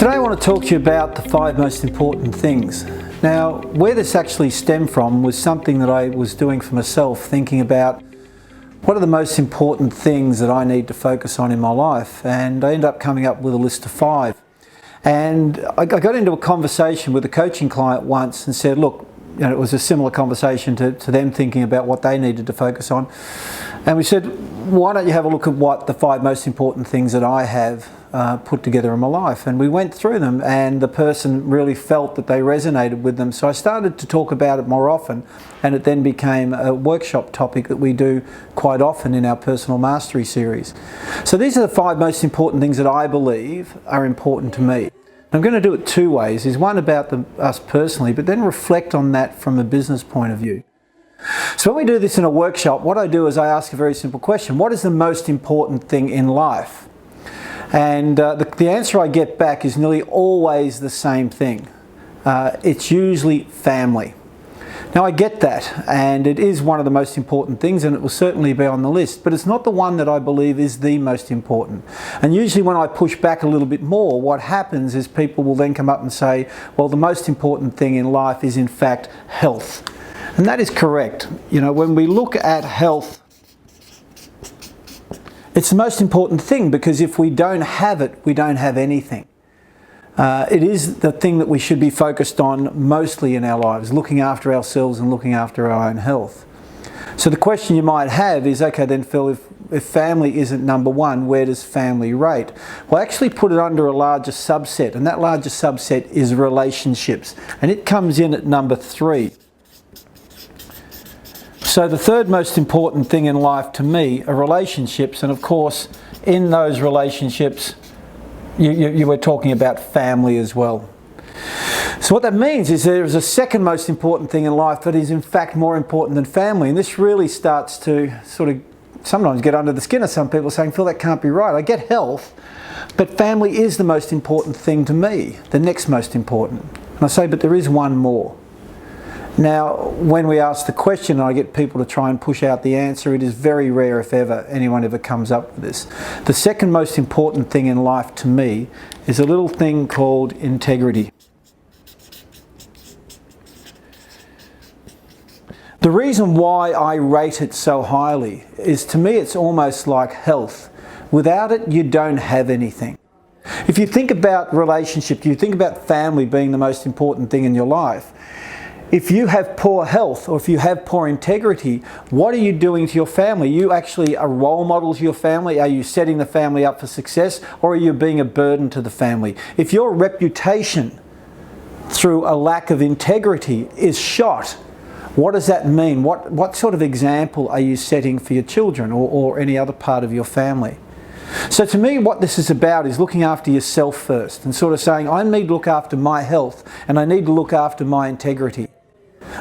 Today I want to talk to you about the 5 most important things. Now, where this actually stemmed from was something that I was doing for myself, thinking about what are the most important things that I need to focus on in my life, and I ended up coming up with a list of 5. And I got into a conversation with a coaching client once and said, look, it was a similar conversation to them thinking about what they needed to focus on. And we said, why don't you have a look at what the 5 most important things that I have put together in my life? And we went through them, and the person really felt that they resonated with them. So I started to talk about it more often, and it then became a workshop topic that we do quite often in our personal mastery series. So these are the 5 most important things that I believe are important to me. I'm going to do it 2 ways. There's one about us personally, but then reflect on that from a business point of view. So when we do this in a workshop, what I do is I ask a very simple question. What is the most important thing in life? And the answer I get back is nearly always the same thing. It's usually family. Now I get that, and it is one of the most important things, and it will certainly be on the list, but it's not the one that I believe is the most important. And usually when I push back a little bit more, what happens is people will then come up and say, well, the most important thing in life is in fact health. And that is correct. When we look at health, it's the most important thing, because if we don't have it, we don't have anything. It is the thing that we should be focused on mostly in our lives, looking after ourselves and looking after our own health. So the question you might have is, okay then Phil, if family isn't number 1, where does family rate? Well, I actually put it under a larger subset, and that larger subset is relationships, and it comes in at number 3. So the 3rd most important thing in life to me are relationships, and of course in those relationships you were talking about family as well. So what that means is there is a 2nd most important thing in life that is in fact more important than family, and this really starts to sort of sometimes get under the skin of some people, saying, Phil, that can't be right. I get health, but family is the most important thing to me, the next most important. And I say, but there is one more. Now, when we ask the question and I get people to try and push out the answer, it is very rare if ever anyone ever comes up with this. The 2nd most important thing in life to me is a little thing called integrity. The reason why I rate it so highly is, to me, it's almost like health. Without it, you don't have anything. If you think about relationships, you think about family being the most important thing in your life. If you have poor health, or if you have poor integrity, what are you doing to your family? You actually a role model to your family? Are you setting the family up for success, or are you being a burden to the family? If your reputation through a lack of integrity is shot, what does that mean? What sort of example are you setting for your children or any other part of your family? So to me, what this is about is looking after yourself first, and sort of saying, I need to look after my health, and I need to look after my integrity.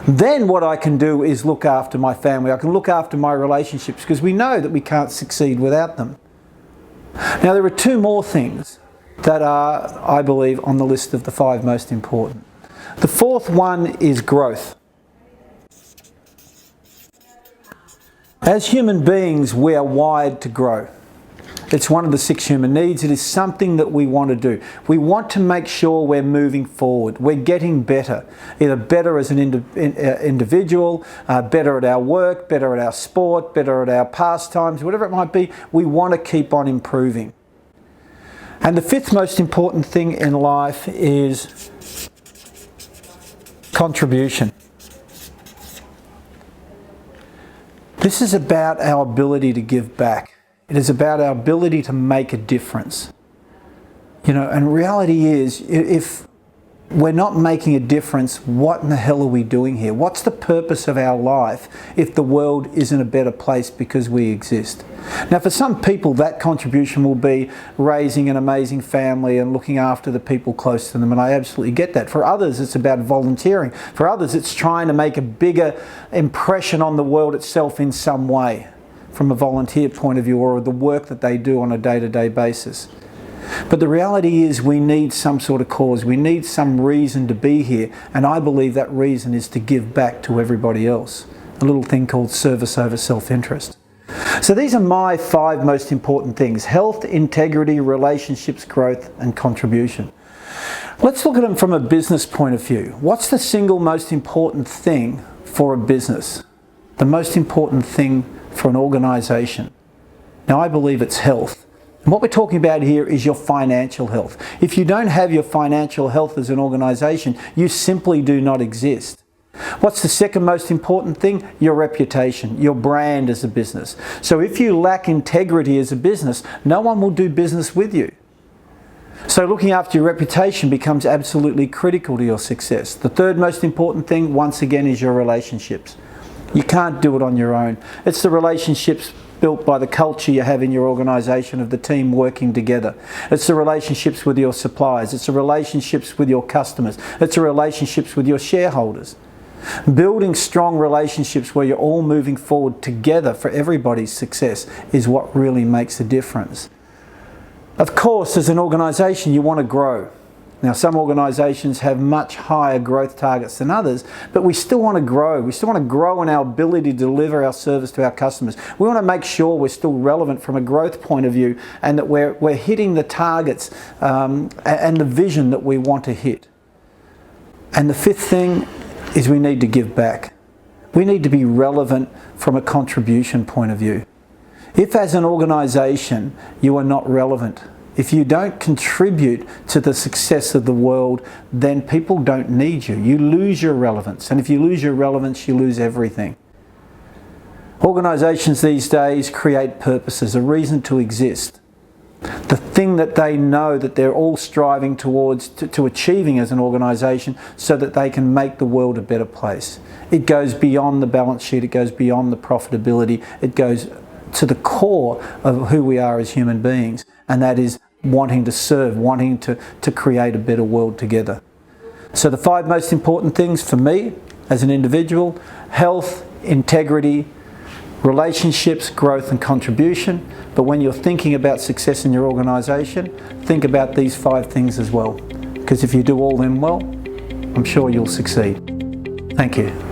Then what I can do is look after my family. I can look after my relationships, because we know that we can't succeed without them. Now there are 2 more things that are, I believe, on the list of the 5 most important. The 4th one is growth. As human beings, we are wired to grow. It's one of the 6 human needs. It is something that we want to do. We want to make sure we're moving forward. We're getting better. Either better as an individual, better at our work, better at our sport, better at our pastimes, whatever it might be. We want to keep on improving. And the 5th most important thing in life is contribution. This is about our ability to give back. It is about our ability to make a difference. And reality is, if we're not making a difference, what in the hell are we doing here? What's the purpose of our life if the world isn't a better place because we exist? Now, for some people, that contribution will be raising an amazing family and looking after the people close to them, and I absolutely get that. For others, it's about volunteering. For others, it's trying to make a bigger impression on the world itself in some way, from a volunteer point of view, or the work that they do on a day-to-day basis. But the reality is, we need some sort of cause. We need some reason to be here, and I believe that reason is to give back to everybody else. A little thing called service over self-interest. So these are my 5 most important things: health, integrity, relationships, growth, and contribution. Let's look at them from a business point of view. What's the single most important thing for a business? The most important thing for an organisation? Now, I believe it's health. And what we're talking about here is your financial health. If you don't have your financial health as an organisation, you simply do not exist. What's the second most important thing? Your reputation, your brand as a business. So if you lack integrity as a business, no one will do business with you. So looking after your reputation becomes absolutely critical to your success. The third most important thing, once again, is your relationships. You can't do it on your own. It's the relationships built by the culture you have in your organisation of the team working together. It's the relationships with your suppliers. It's the relationships with your customers. It's the relationships with your shareholders. Building strong relationships where you're all moving forward together for everybody's success is what really makes a difference. Of course, as an organisation, you want to grow. Now, some organisations have much higher growth targets than others, but we still want to grow. We still want to grow in our ability to deliver our service to our customers. We want to make sure we're still relevant from a growth point of view and that we're hitting the targets and the vision that we want to hit. And the fifth thing is we need to give back. We need to be relevant from a contribution point of view. If as an organisation you are not relevant, if you don't contribute to the success of the world, then people don't need you. You lose your relevance. And if you lose your relevance, you lose everything. Organisations these days create purposes, a reason to exist. The thing that they know that they're all striving towards to achieving as an organisation so that they can make the world a better place. It goes beyond the balance sheet. It goes beyond the profitability. It goes to the core of who we are as human beings, and that is wanting to serve, wanting to create a better world together. So the 5 most important things for me as an individual: health, integrity, relationships, growth and contribution. But when you're thinking about success in your organisation, think about these 5 things as well, because if you do all them well, I'm sure you'll succeed. Thank you.